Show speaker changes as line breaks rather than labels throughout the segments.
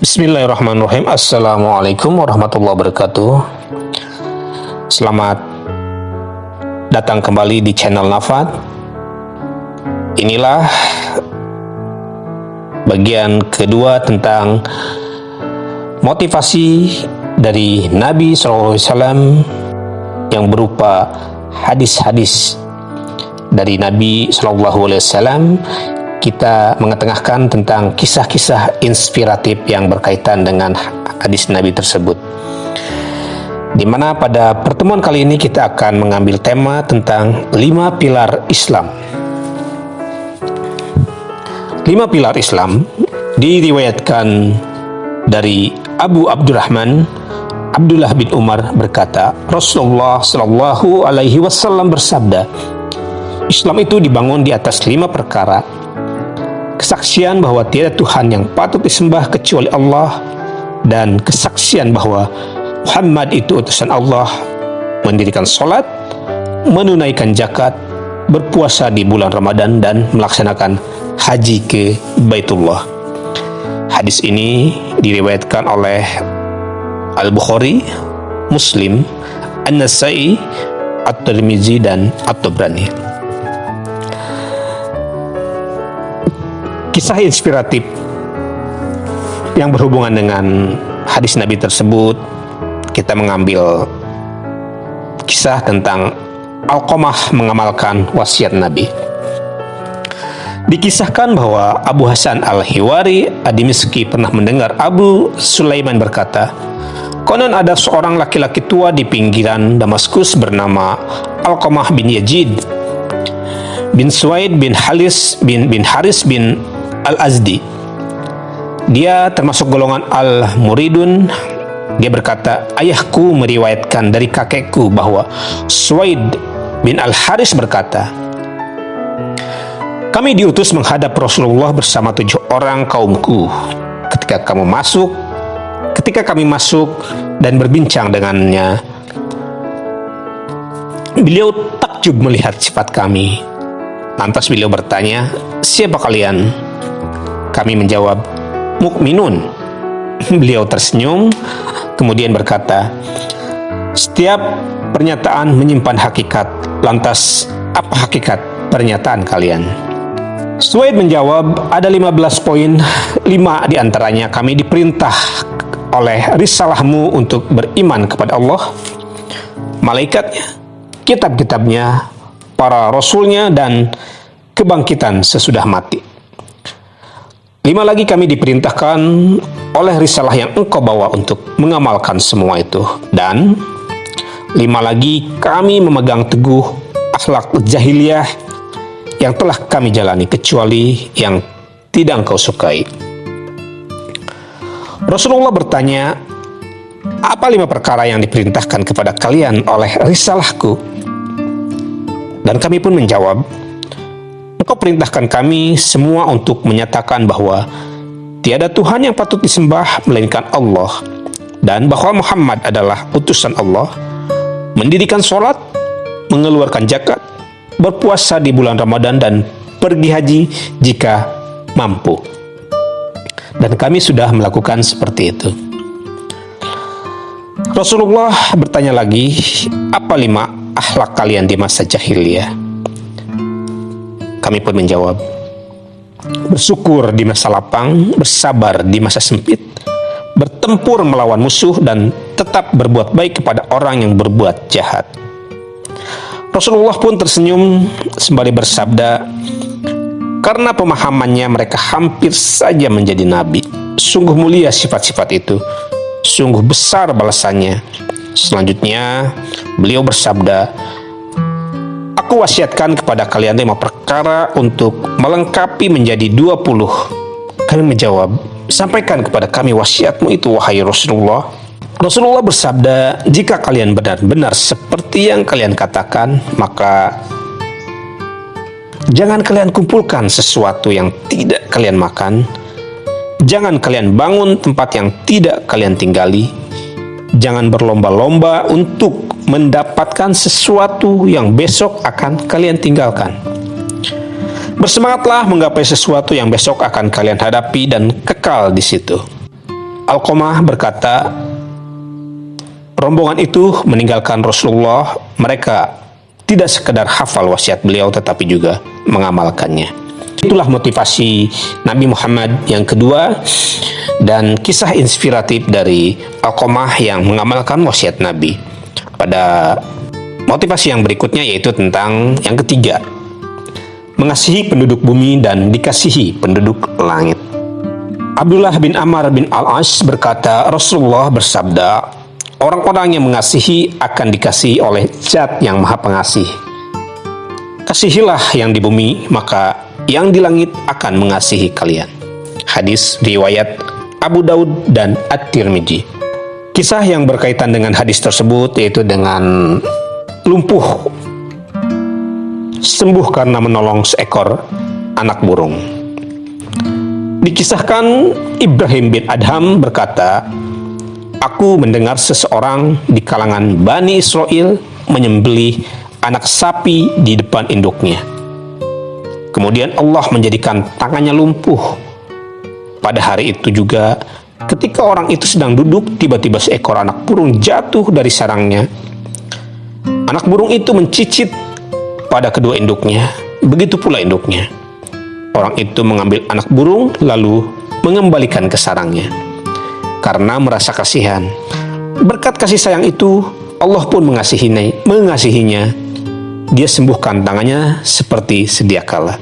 Bismillahirrahmanirrahim. Assalamualaikum warahmatullahi wabarakatuh. Selamat datang kembali di channel Nafat. Inilah bagian kedua tentang motivasi dari Nabi SAW yang berupa hadis-hadis dari Nabi SAW. Kita mengetengahkan tentang kisah-kisah inspiratif yang berkaitan dengan hadis Nabi tersebut. Di mana pada pertemuan kali ini kita akan mengambil tema tentang 5 pilar Islam. 5 pilar Islam diriwayatkan dari Abu Abdurrahman Abdullah bin Umar berkata, Rasulullah Shallallahu Alaihi Wasallam bersabda, Islam itu dibangun di atas 5 perkara. Kesaksian bahwa tiada Tuhan yang patut disembah kecuali Allah, dan kesaksian bahwa Muhammad itu utusan Allah, mendirikan sholat, menunaikan zakat, berpuasa di bulan Ramadan, dan melaksanakan haji ke Baitullah. Hadis ini diriwayatkan oleh Al-Bukhari, Muslim, An-Nasai, At-Tirmizi, dan At-Tabrani. Kisah inspiratif yang berhubungan dengan hadis Nabi tersebut, kita mengambil kisah tentang Alqamah mengamalkan wasiat Nabi. Dikisahkan bahwa Abu Hasan Al-Hiwari Ad-Dimashqi pernah mendengar Abu Sulaiman berkata, konon ada seorang laki-laki tua di pinggiran Damaskus bernama Alqamah bin Yazid bin Suwaid bin Haris bin Al-Azdi. Dia termasuk golongan Al-Muridun. Dia berkata, ayahku meriwayatkan dari kakekku bahwa Suwaid bin Al-Haris berkata, kami diutus menghadap Rasulullah bersama 7 orang kaumku. Ketika kami masuk dan berbincang dengannya, beliau takjub melihat sifat kami. Lantas beliau bertanya, siapa kalian? Kami menjawab, mukminun. Beliau tersenyum, kemudian berkata, setiap pernyataan menyimpan hakikat. Lantas, apa hakikat pernyataan kalian? Suwaid menjawab, ada 15 poin, 5 diantaranya kami diperintah oleh risalahmu untuk beriman kepada Allah, malaikatnya, kitab-kitabnya, para rasulnya, dan kebangkitan sesudah mati. 5 lagi kami diperintahkan oleh risalah yang engkau bawa untuk mengamalkan semua itu. Dan 5 lagi kami memegang teguh akhlak jahiliyah yang telah kami jalani, kecuali yang tidak engkau sukai. Rasulullah bertanya, apa 5 perkara yang diperintahkan kepada kalian oleh risalahku? Dan kami pun menjawab, engkau perintahkan kami semua untuk menyatakan bahwa tiada Tuhan yang patut disembah melainkan Allah, dan bahwa Muhammad adalah utusan Allah, mendirikan sholat, mengeluarkan zakat, berpuasa di bulan Ramadan, dan pergi haji jika mampu. Dan kami sudah melakukan seperti itu. Rasulullah bertanya lagi, apa 5 akhlak kalian di masa jahiliyah? Kami pun menjawab, bersyukur di masa lapang, bersabar di masa sempit, bertempur melawan musuh, dan tetap berbuat baik kepada orang yang berbuat jahat. Rasulullah pun tersenyum sembari bersabda, karena pemahamannya mereka hampir saja menjadi nabi. Sungguh mulia sifat-sifat itu, sungguh besar balasannya. Selanjutnya beliau bersabda, aku wasiatkan kepada kalian 5 perkara untuk melengkapi menjadi 20. Kami menjawab, sampaikan kepada kami wasiatmu itu, wahai Rasulullah. Rasulullah bersabda, jika kalian benar-benar seperti yang kalian katakan, maka jangan kalian kumpulkan sesuatu yang tidak kalian makan. Jangan kalian bangun tempat yang tidak kalian tinggali. Jangan berlomba-lomba untuk mendapatkan sesuatu yang besok akan kalian tinggalkan. Bersemangatlah menggapai sesuatu yang besok akan kalian hadapi dan kekal di situ. Alqamah berkata, rombongan itu meninggalkan Rasulullah. Mereka tidak sekedar hafal wasiat beliau tetapi juga mengamalkannya. Itulah motivasi Nabi Muhammad yang kedua dan kisah inspiratif dari Alqamah yang mengamalkan wasiat Nabi. Pada motivasi yang berikutnya yaitu tentang yang ketiga, mengasihi penduduk bumi dan dikasihi penduduk langit. Abdullah bin Amr bin Al-As berkata, Rasulullah bersabda, orang-orang yang mengasihi akan dikasihi oleh Zat yang Maha Pengasih. Kasihilah yang di bumi, maka yang di langit akan mengasihi kalian. Hadis riwayat Abu Daud dan At-Tirmidzi. Kisah yang berkaitan dengan hadis tersebut yaitu dengan lumpuh sembuh karena menolong seekor anak burung. Dikisahkan Ibrahim bin Adham berkata, aku mendengar seseorang di kalangan Bani Israel menyembelih anak sapi di depan induknya. Kemudian Allah menjadikan tangannya lumpuh. Pada hari itu juga, ketika orang itu sedang duduk, tiba-tiba seekor anak burung jatuh dari sarangnya. Anak burung itu mencicit pada kedua induknya, begitu pula induknya. Orang itu mengambil anak burung lalu mengembalikan ke sarangnya karena merasa kasihan. Berkat kasih sayang itu, Allah pun mengasihinya. Dia sembuhkan tangannya seperti sedia kala.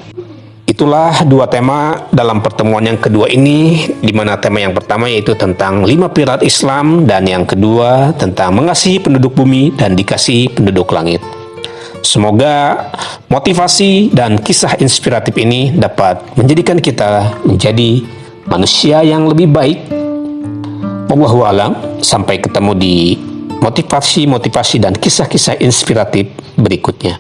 Itulah dua tema dalam pertemuan yang kedua ini, di mana tema yang pertama yaitu tentang 5 pilar Islam dan yang kedua tentang mengasihi penduduk bumi dan dikasihi penduduk langit. Semoga motivasi dan kisah inspiratif ini dapat menjadikan kita menjadi manusia yang lebih baik. Wallahu a'lam. Sampai ketemu di motivasi dan kisah-kisah inspiratif berikutnya.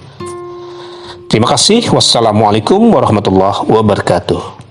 Terima kasih. Wassalamualaikum warahmatullahi wabarakatuh.